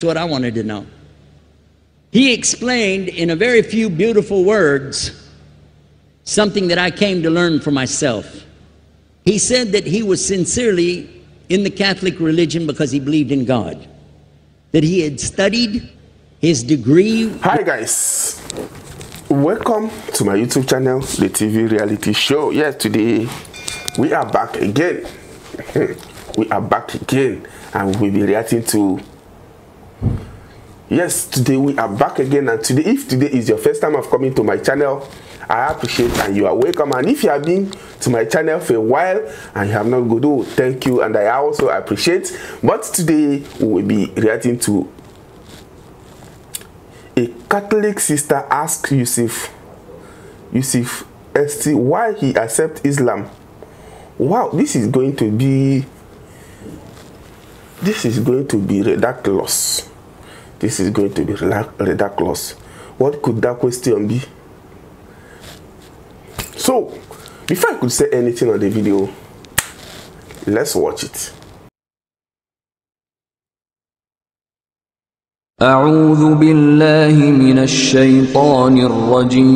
That's what I wanted to know. He explained in a very few beautiful words something that I came to learn for myself. He said that he was sincerely in the Catholic religion because he believed in God, that he had studied his degree. Hi guys, welcome to my YouTube channel, the TV reality show. Yes, today we are back again. We are back again, and we'll be reacting to. Yes, today we are back again, and today, if today is your first time of coming to my channel, I appreciate and you are welcome. And if you have been to my channel for a while and you have not good, oh, thank you, and I also appreciate. But today we will be reacting to a Catholic sister asked Yusuf Estes why he accepts Islam. Wow, this is going to be ridiculous. This is going to be ridiculous. What could that question be? So, before I could say anything on the video, let's watch it. أعوذ بالله من الشيطان الرجيم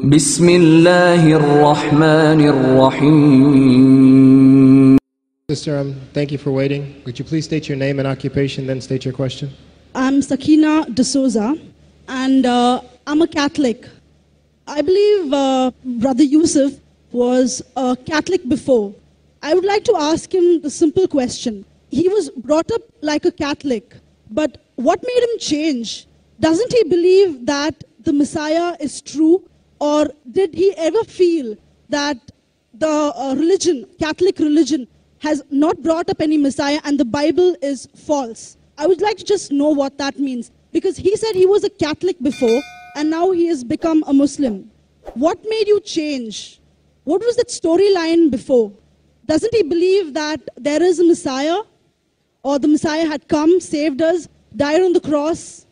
بسم الله الرحمن الرحيم. Sister, thank you for waiting. Could you please state your name and occupation, then state your question? I'm Sakina D'Souza, and I'm a Catholic. I believe Brother Yusuf was a Catholic before. I would like to ask him the simple question. He was brought up like a Catholic, but what made him change? Doesn't he believe that the Messiah is true, or did he ever feel that the Catholic religion, has not brought up any Messiah and the Bible is false? I would like to just know what that means, because he said he was a Catholic before and now he has become a Muslim. What made you change? What was that storyline before? Doesn't he believe that there is a Messiah, or the Messiah had come, saved us, died on the cross?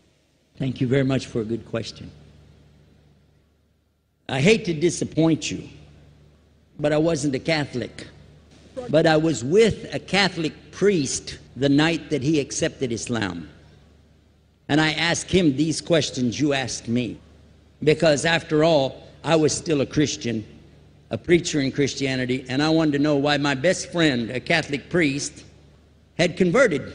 Thank you very much for a good question. I hate to disappoint you, but I wasn't a Catholic. But I was with a Catholic priest the night that he accepted Islam. And I asked him these questions you asked me. Because after all, I was still a Christian, a preacher in Christianity, and I wanted to know why my best friend, a Catholic priest, had converted.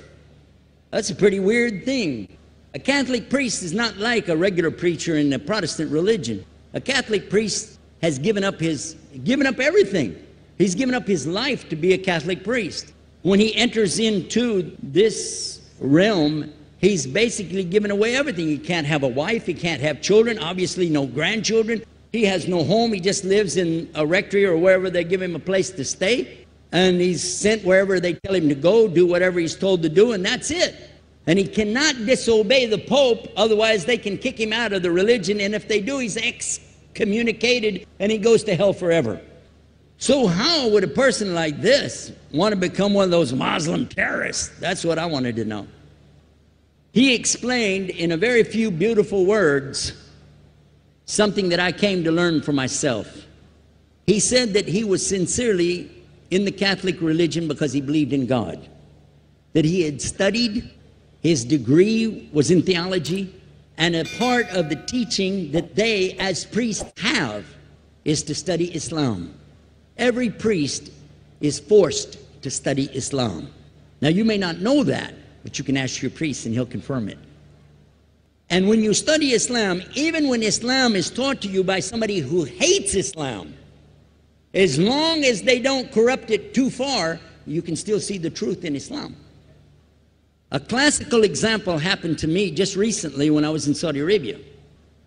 That's a pretty weird thing. A Catholic priest is not like a regular preacher in the Protestant religion. A Catholic priest has given up everything. He's given up his life to be a Catholic priest. When he enters into this realm, he's basically given away everything. He can't have a wife, he can't have children, obviously no grandchildren. He has no home, he just lives in a rectory or wherever they give him a place to stay. And he's sent wherever they tell him to go, do whatever he's told to do, and that's it. And he cannot disobey the Pope, otherwise they can kick him out of the religion, and if they do, he's excommunicated and he goes to hell forever. So how would a person like this want to become one of those Muslim terrorists? That's what I wanted to know. He explained in a very few beautiful words something that I came to learn for myself. He said that he was sincerely in the Catholic religion because he believed in God, that he had studied, his degree was in theology, and a part of the teaching that they as priests have is to study Islam. Every priest is forced to study Islam. Now, you may not know that, but you can ask your priest and he'll confirm it. And when you study Islam, even when Islam is taught to you by somebody who hates Islam, as long as they don't corrupt it too far, you can still see the truth in Islam. A classical example happened to me just recently when I was in Saudi Arabia.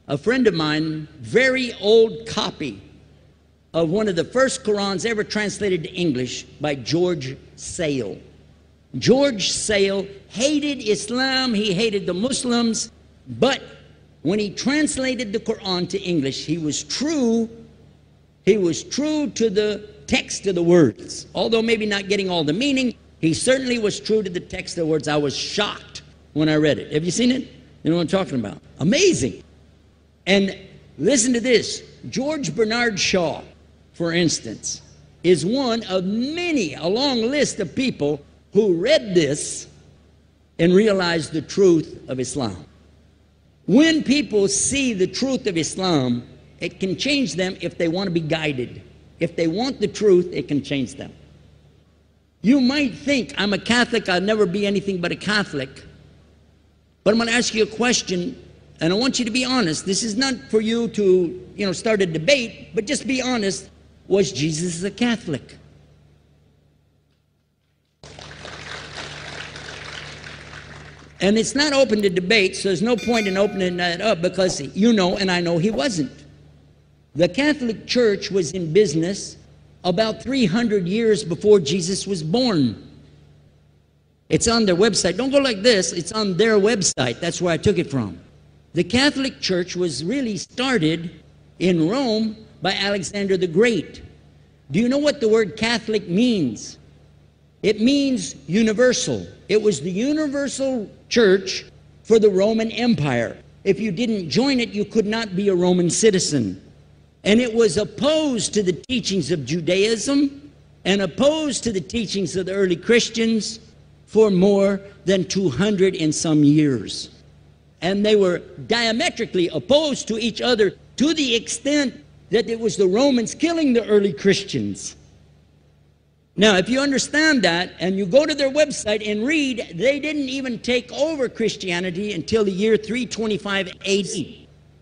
A friend of mine, very old copy of one of the first Qurans ever translated to English by George Sale. George Sale hated Islam, he hated the Muslims, but when he translated the Quran to English, he was true to the text of the words. Although maybe not getting all the meaning, he certainly was true to the text of the words. I was shocked when I read it. Have you seen it? You know what I'm talking about? Amazing. And listen to this. George Bernard Shaw, for instance, is one of many, a long list of people who read this and realize the truth of Islam. When people see the truth of Islam, it can change them if they want to be guided. If they want the truth, it can change them. You might think, I'm a Catholic, I'll never be anything but a Catholic. But I'm going to ask you a question, and I want you to be honest. This is not for you to, start a debate, but just be honest. Was Jesus a Catholic? And it's not open to debate, so there's no point in opening that up, because you know and I know he wasn't. The Catholic Church was in business about 300 years before Jesus was born. It's on their website. Don't go like this. It's on their website. That's where I took it from. The Catholic Church was really started in Rome by Alexander the Great. Do you know what the word Catholic means? It means universal. It was the universal church for the Roman Empire. If you didn't join it, you could not be a Roman citizen. And it was opposed to the teachings of Judaism and opposed to the teachings of the early Christians for more than 200 and some years. And they were diametrically opposed to each other to the extent that it was the Romans killing the early Christians. Now, if you understand that and you go to their website and read, they didn't even take over Christianity until the year 325 AD.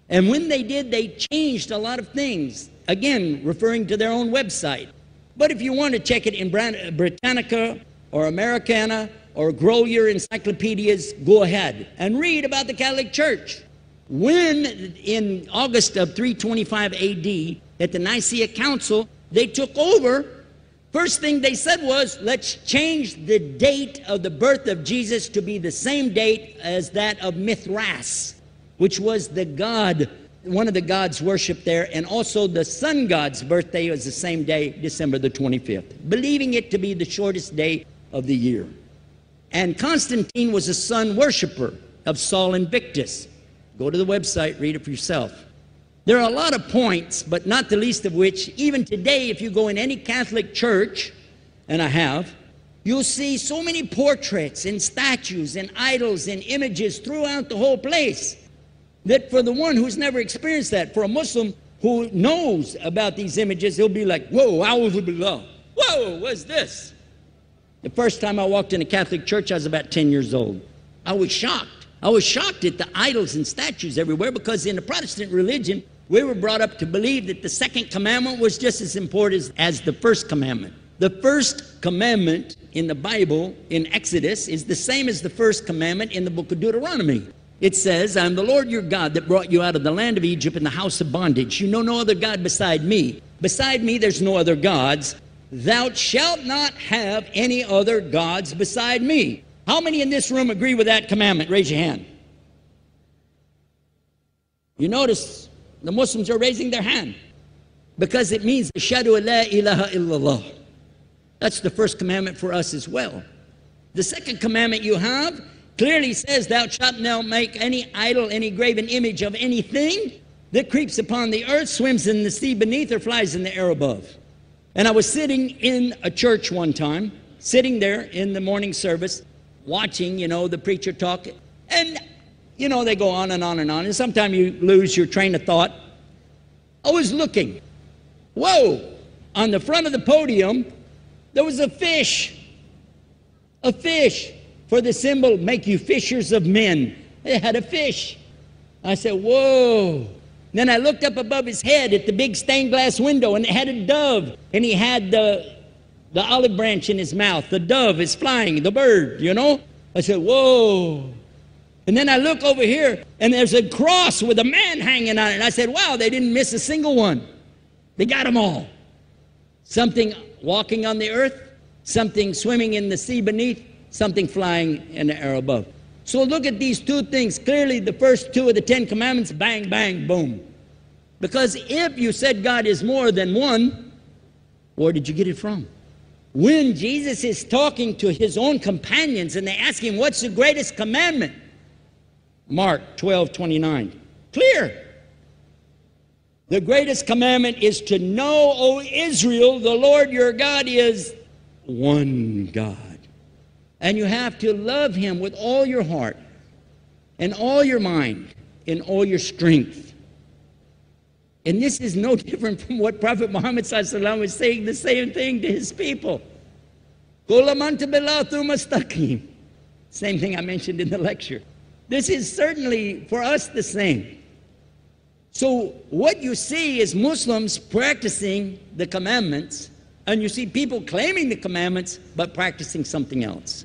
And when they did, they changed a lot of things, again, referring to their own website. But if you want to check it in Britannica or Americana or grow your encyclopedias, go ahead and read about the Catholic Church. When, in August of 325 AD, at the Nicaea Council, they took over, first thing they said was, let's change the date of the birth of Jesus to be the same date as that of Mithras, which was the god, one of the gods worshipped there, and also the sun god's birthday was the same day, December the 25th, believing it to be the shortest day of the year. And Constantine was a sun worshiper of Sol Invictus. Go to the website, read it for yourself. There are a lot of points, but not the least of which, even today, if you go in any Catholic church, and I have, you'll see so many portraits and statues and idols and images throughout the whole place, that for the one who's never experienced that, for a Muslim who knows about these images, he'll be like, whoa, a'udhu billah. Whoa, what's this? The first time I walked in a Catholic church, I was about 10 years old. I was shocked. I was shocked at the idols and statues everywhere, because in the Protestant religion, we were brought up to believe that the second commandment was just as important as the first commandment. The first commandment in the Bible, in Exodus, is the same as the first commandment in the book of Deuteronomy. It says, I'm the Lord your God that brought you out of the land of Egypt in the house of bondage. You know no other God beside me. Beside me, there's no other gods. Thou shalt not have any other gods beside me. How many in this room agree with that commandment? Raise your hand. You notice the Muslims are raising their hand because it means Ashhadu an la ilaha illallah. That's the first commandment for us as well. The second commandment you have clearly says, thou shalt not make any idol, any graven image of anything that creeps upon the earth, swims in the sea beneath, or flies in the air above. And I was sitting in a church one time, sitting there in the morning service, watching, the preacher talk. And, they go on and on and on. And sometimes you lose your train of thought. I was looking. Whoa! On the front of the podium, there was a fish. A fish. For the symbol, make you fishers of men. It had a fish. I said, whoa. Then I looked up above his head at the big stained glass window, and it had a dove. And he had the olive branch in his mouth. The dove is flying, the bird, I said, whoa. And then I look over here, and there's a cross with a man hanging on it. And I said, wow, they didn't miss a single one. They got them all. Something walking on the earth, something swimming in the sea beneath, something flying in the air above. So look at these two things. Clearly, the first two of the 10 commandments, bang, bang, boom. Because if you said God is more than one, where did you get it from? When Jesus is talking to his own companions and they ask him, what's the greatest commandment? Mark 12:29. Clear. The greatest commandment is to know, O Israel, the Lord your God is one God. And you have to love him with all your heart and all your mind and all your strength. And this is no different from what Prophet Muhammad ﷺ was saying, the same thing to his people. Same thing I mentioned in the lecture. This is certainly for us the same. So what you see is Muslims practicing the commandments, and you see people claiming the commandments but practicing something else.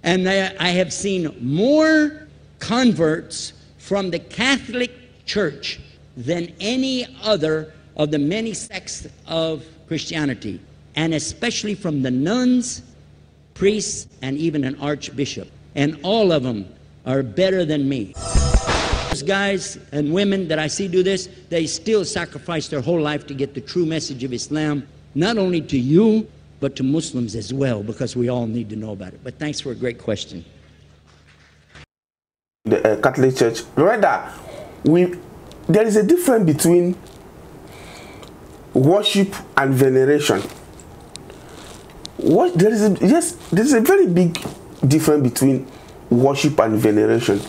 And I have seen more converts from the Catholic Church than any other of the many sects of Christianity, and especially from the nuns, priests, and even an archbishop. And all of them are better than me. Those guys and women that I see do this, they still sacrifice their whole life to get the true message of Islam, not only to you, but to Muslims as well, because we all need to know about it. But thanks for a great question. The Catholic Church, rather, there is a difference between worship and veneration. There's a very big difference between worship and veneration.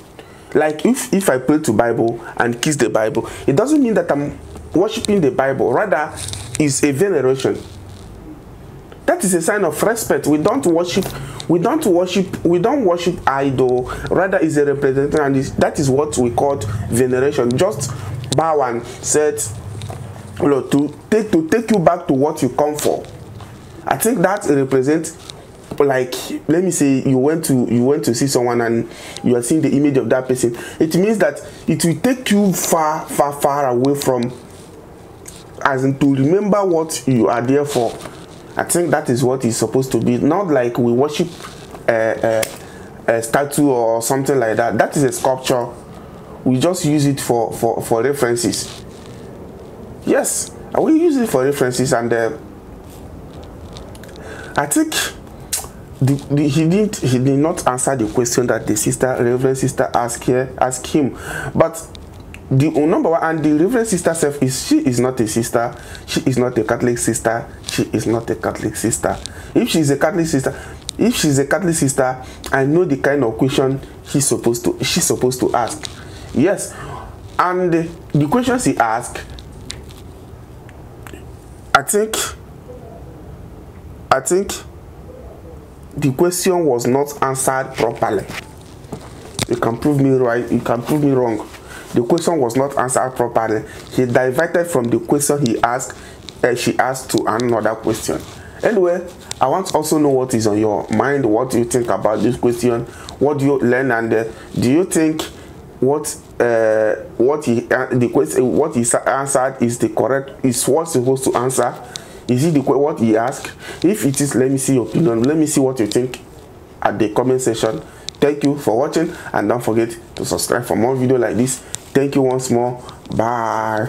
Like if I pray to Bible and kiss the Bible, it doesn't mean that I'm worshiping the Bible. Rather, it's a veneration. That is a sign of respect. We don't worship idol. Rather, it's a representation, and that is what we call veneration. Just bow and said, to take you back to what you come for. I think that represents, like, let me say you went to see someone and you are seeing the image of that person. It means that it will take you far away from, as in to remember what you are there for. I think that is what it's supposed to be. Not like we worship a statue or something like that. That is a sculpture. We just use it for references. Yes, we use it for references, and I think he did not answer the question that the Reverend Sister asked him. But the number one, and the Reverend Sister self, she is not a sister. She is not a Catholic sister. She is not a Catholic sister. If she's a Catholic sister, I know the kind of question she's supposed to ask. Yes, and the questions he asked, I think the question was not answered properly. You can prove me right, you can prove me wrong. The question was not answered properly. He diverted from the question she asked to another question. Anyway, I want to also know what is on your mind. What do you think about this question? What do you learn? And do you think what he answered is the correct, is what's supposed to answer? Is it what he asked? If it is, let me see your opinion. Let me see what you think at the comment section. Thank you for watching, and don't forget to subscribe for more videos like this. Thank you once more. Bye.